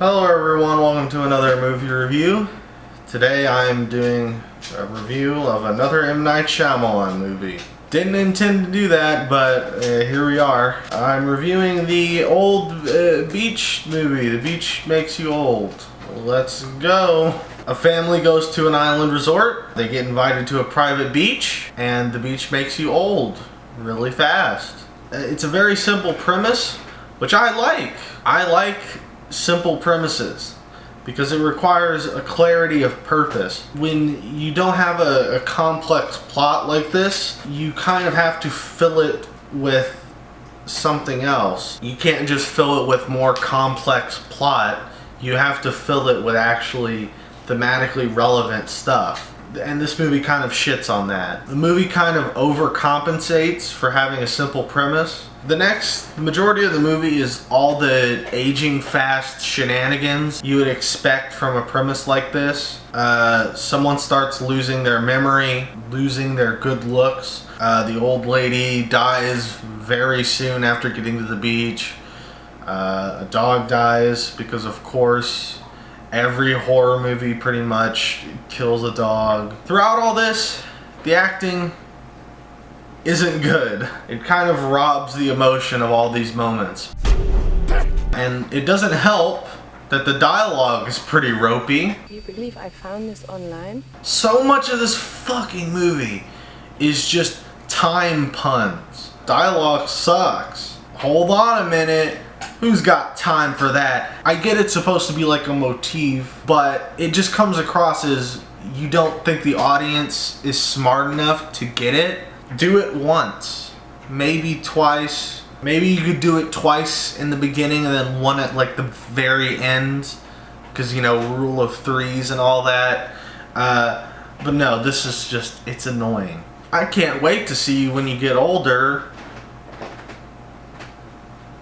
Hello everyone, welcome to another movie review. Today I'm doing a review of another M. Night Shyamalan movie. Didn't intend to do that, but here we are. I'm reviewing the old beach movie, The Beach Makes You Old. Let's go. A family goes to an island resort. They get invited to a private beach, and the beach makes you old really fast. It's a very simple premise, which I like. I like simple premises because it requires a clarity of purpose. When you don't have a complex plot like this, you kind of have to fill it with something else. You can't just fill it with more complex plot. You have to fill it with actually thematically relevant stuff. And this movie kind of shits on that. The movie kind of overcompensates for having a simple premise. The majority of the movie is all the aging fast shenanigans you would expect from a premise like this. Someone starts losing their memory, losing their good looks. The old lady dies very soon after getting to the beach. A dog dies because, of course, every horror movie pretty much kills a dog. Throughout all this, the acting isn't good. It kind of robs the emotion of all these moments. And it doesn't help that the dialogue is pretty ropey. Do you believe I found this online? So much of this fucking movie is just time puns. Dialogue sucks. Hold on a minute. Who's got time for that? I get it's supposed to be like a motif, but it just comes across as you don't think the audience is smart enough to get it. Do it once, maybe twice. Maybe you could do it twice in the beginning and then one at like the very end, because, you know, rule of threes and all that. But no, this is just, it's annoying. I can't wait to see you when you get older.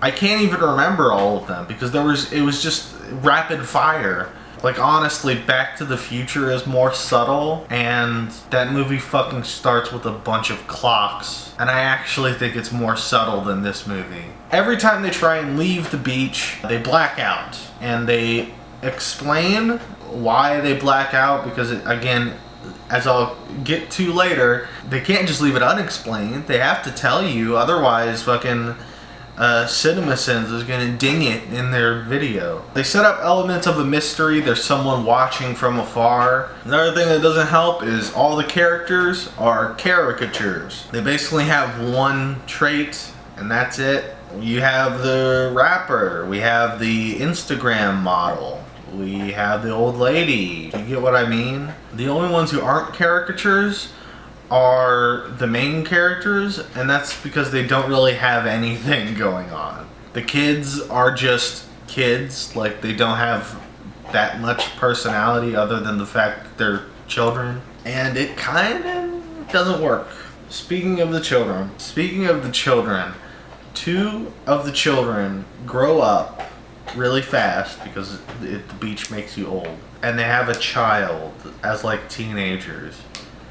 I can't even remember all of them because it was just rapid fire. Like, honestly, Back to the Future is more subtle, and that movie fucking starts with a bunch of clocks, and I actually think it's more subtle than this movie. Every time they try and leave the beach, they black out, and they explain why they black out because, again, as I'll get to later, they can't just leave it unexplained. They have to tell you, otherwise fucking CinemaSins is gonna ding it in their video. They set up elements of a mystery. There's someone watching from afar. Another thing that doesn't help is all the characters are caricatures. They basically have one trait, and that's it. You have the rapper, we have the Instagram model, we have the old lady. Do you get what I mean? The only ones who aren't caricatures are the main characters, and that's because they don't really have anything going on. The kids are just kids, like they don't have that much personality other than the fact that they're children, and it kind of doesn't work. Speaking of the children, two of the children grow up really fast because the beach makes you old, and they have a child as like teenagers.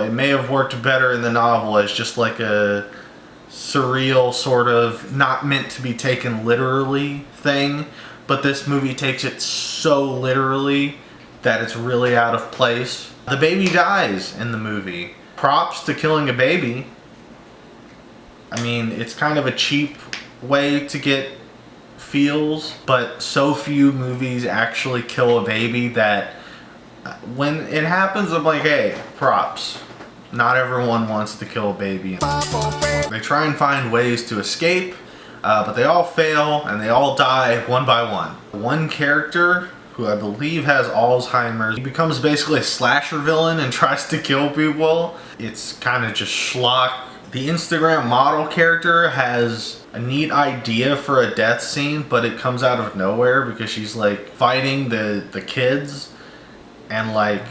It may have worked better in the novel as just like a surreal sort of not meant to be taken literally thing, but this movie takes it so literally that it's really out of place. The baby dies in the movie. Props to killing a baby. I mean, it's kind of a cheap way to get feels, but so few movies actually kill a baby that when it happens, I'm like, hey, props. Not everyone wants to kill a baby. They try and find ways to escape, but they all fail and they all die one by one. One character, who I believe has Alzheimer's, he becomes basically a slasher villain and tries to kill people. It's kind of just schlock. The Instagram model character has a neat idea for a death scene, but it comes out of nowhere because she's like fighting the kids, and like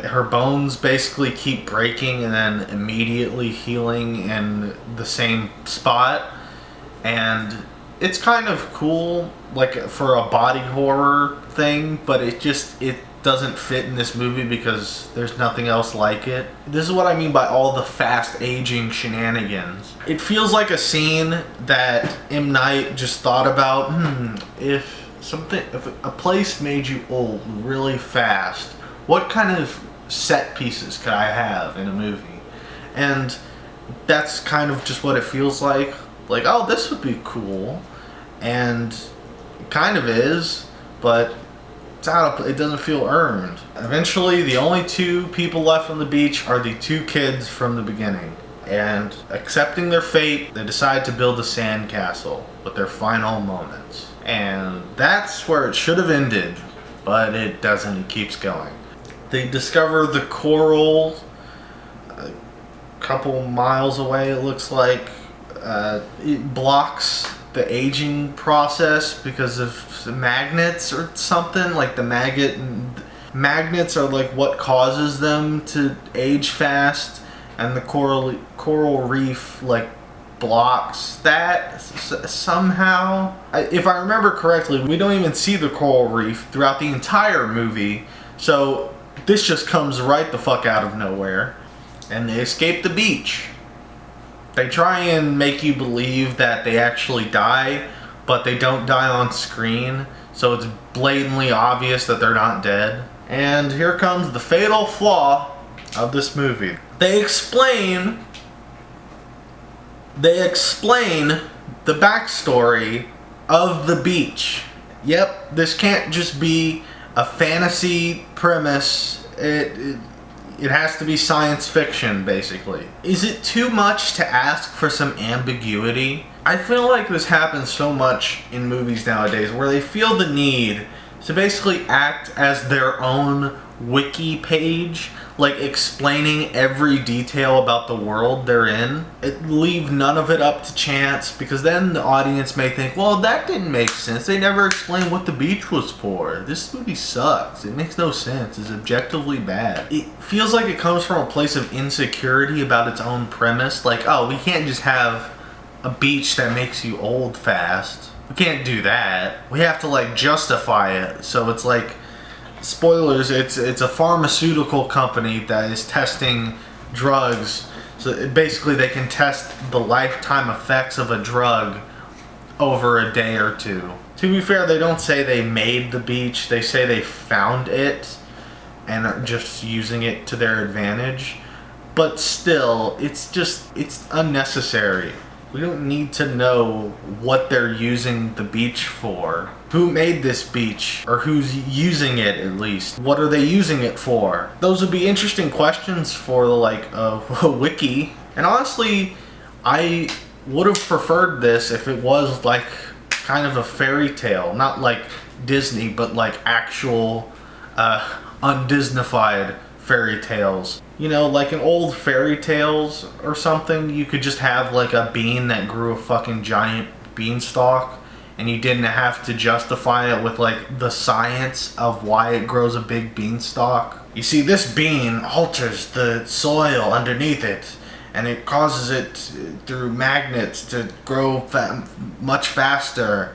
her bones basically keep breaking and then immediately healing in the same spot. And it's kind of cool, like, for a body horror thing, but it doesn't fit in this movie because there's nothing else like it. This is what I mean by all the fast aging shenanigans. It feels like a scene that M. Night just thought about, if something, if a place made you old really fast, what kind of set pieces could I have in a movie? And that's kind of just what it feels like. Like, oh, this would be cool. And it kind of is, but it's out of, it doesn't feel earned. Eventually, the only two people left on the beach are the two kids from the beginning. And accepting their fate, they decide to build a sandcastle with their final moments. And that's where it should have ended, but it doesn't. It keeps going. They discover the coral a couple miles away, it looks like. It blocks the aging process because of magnets or something. Like the magnets are like what causes them to age fast, and the coral reef like blocks that somehow. If I remember correctly, we don't even see the coral reef throughout the entire movie, so this just comes right the fuck out of nowhere. And they escape the beach. They try and make you believe that they actually die, but they don't die on screen, so it's blatantly obvious that they're not dead. And here comes the fatal flaw of this movie. They explain the backstory of the beach. Yep, this can't just be a fantasy premise. It has to be science fiction, basically. Is it too much to ask for some ambiguity? I feel like this happens so much in movies nowadays, where they feel the need to basically act as their own wiki page, like explaining every detail about the world they're in. Leave none of it up to chance, because then the audience may think, well, that didn't make sense. They never explained what the beach was for. This movie sucks. It makes no sense. It's objectively bad. It feels like it comes from a place of insecurity about its own premise. Like, oh, we can't just have a beach that makes you old fast. We can't do that. We have to like justify it. So it's like, spoilers, it's a pharmaceutical company that is testing drugs. So basically they can test the lifetime effects of a drug over a day or two. To be fair, they don't say they made the beach. They say they found it and are just using it to their advantage. But still, it's unnecessary. We don't need to know what they're using the beach for. Who made this beach? Or who's using it, at least? What are they using it for? Those would be interesting questions for like a wiki. And honestly, I would have preferred this if it was like kind of a fairy tale. Not like Disney, but like actual undisneyfied fairy tales. You know, like in old fairy tales or something, you could just have like a bean that grew a fucking giant beanstalk, and you didn't have to justify it with like the science of why it grows a big beanstalk. You see, this bean alters the soil underneath it, and it causes it through magnets to grow much faster.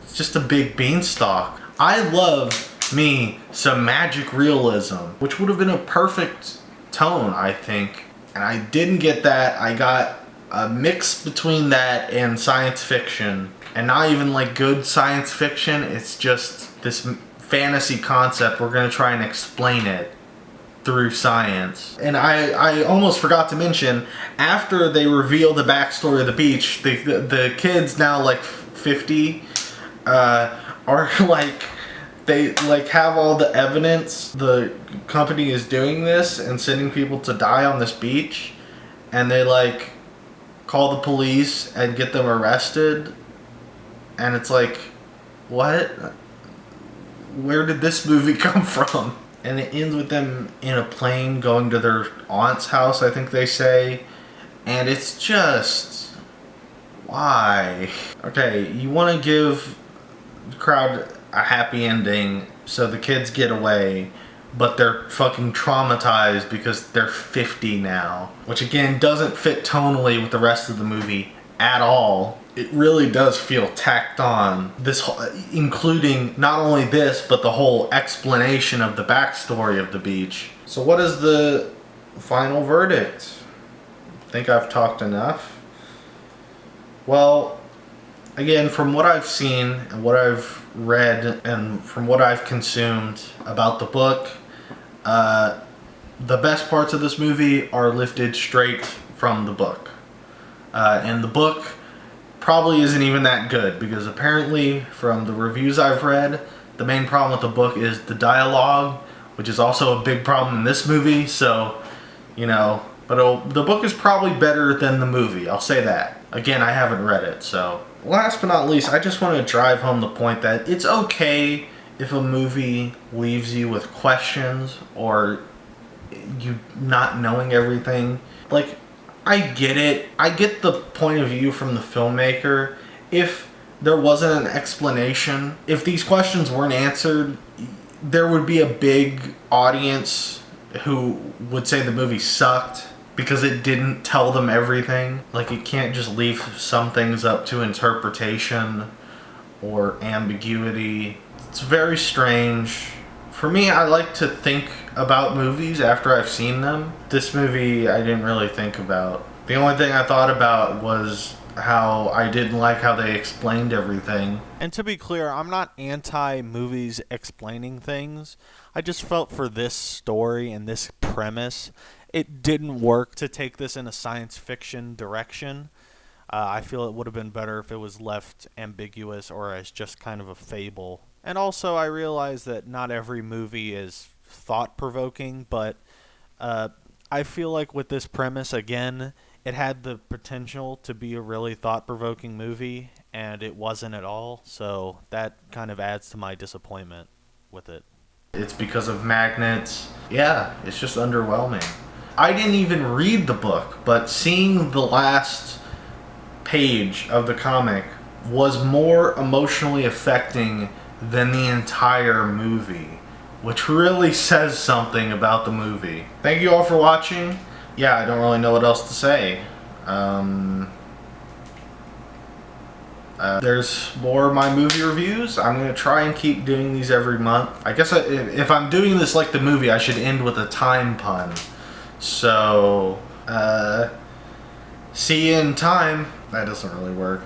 It's just a big beanstalk. I love me some magic realism, which would have been a perfect tone, I think. And I didn't get that. I got a mix between that and science fiction. And not even like good science fiction, it's just this fantasy concept. We're gonna try and explain it through science. And I almost forgot to mention, after they reveal the backstory of the beach, the kids, now like 50, are like, they like have all the evidence the company is doing this and sending people to die on this beach, and they like call the police and get them arrested. And it's like, what? Where did this movie come from? And it ends with them in a plane going to their aunt's house, I think they say. And it's just, why? Okay, you want to give the crowd a happy ending so the kids get away, but they're fucking traumatized because they're 50 now. Which again, doesn't fit tonally with the rest of the movie at all. It really does feel tacked on. This, including not only this, but the whole explanation of the backstory of the beach. So what is the final verdict? Think I've talked enough? Well, Again, from what I've seen and what I've read and from what I've consumed about the book, the best parts of this movie are lifted straight from the book. And the book probably isn't even that good, because apparently from the reviews I've read, the main problem with the book is the dialogue, which is also a big problem in this movie. So, you know, but the book is probably better than the movie, I'll say that. Again, I haven't read it, so. Last but not least, I just want to drive home the point that it's okay if a movie leaves you with questions or you not knowing everything. Like, I get it. I get the point of view from the filmmaker. If there wasn't an explanation, if these questions weren't answered, there would be a big audience who would say the movie sucked because it didn't tell them everything. Like, it can't just leave some things up to interpretation or ambiguity. It's very strange. For me, I like to think about movies after I've seen them. This movie, I didn't really think about. The only thing I thought about was how I didn't like how they explained everything. And to be clear, I'm not anti-movies explaining things. I just felt for this story and this premise, it didn't work to take this in a science fiction direction. I feel it would have been better if it was left ambiguous or as just kind of a fable. And also, I realize that not every movie is thought-provoking, but I feel like with this premise, again, it had the potential to be a really thought-provoking movie, and it wasn't at all, so that kind of adds to my disappointment with it. It's because of magnets. Yeah, it's just underwhelming. I didn't even read the book, but seeing the last page of the comic was more emotionally affecting than the entire movie, which really says something about the movie. Thank you all for watching. Yeah, I don't really know what else to say. There's more of my movie reviews. I'm going to try and keep doing these every month. I guess if I'm doing this like the movie, I should end with a time pun. So, see you in time. That doesn't really work.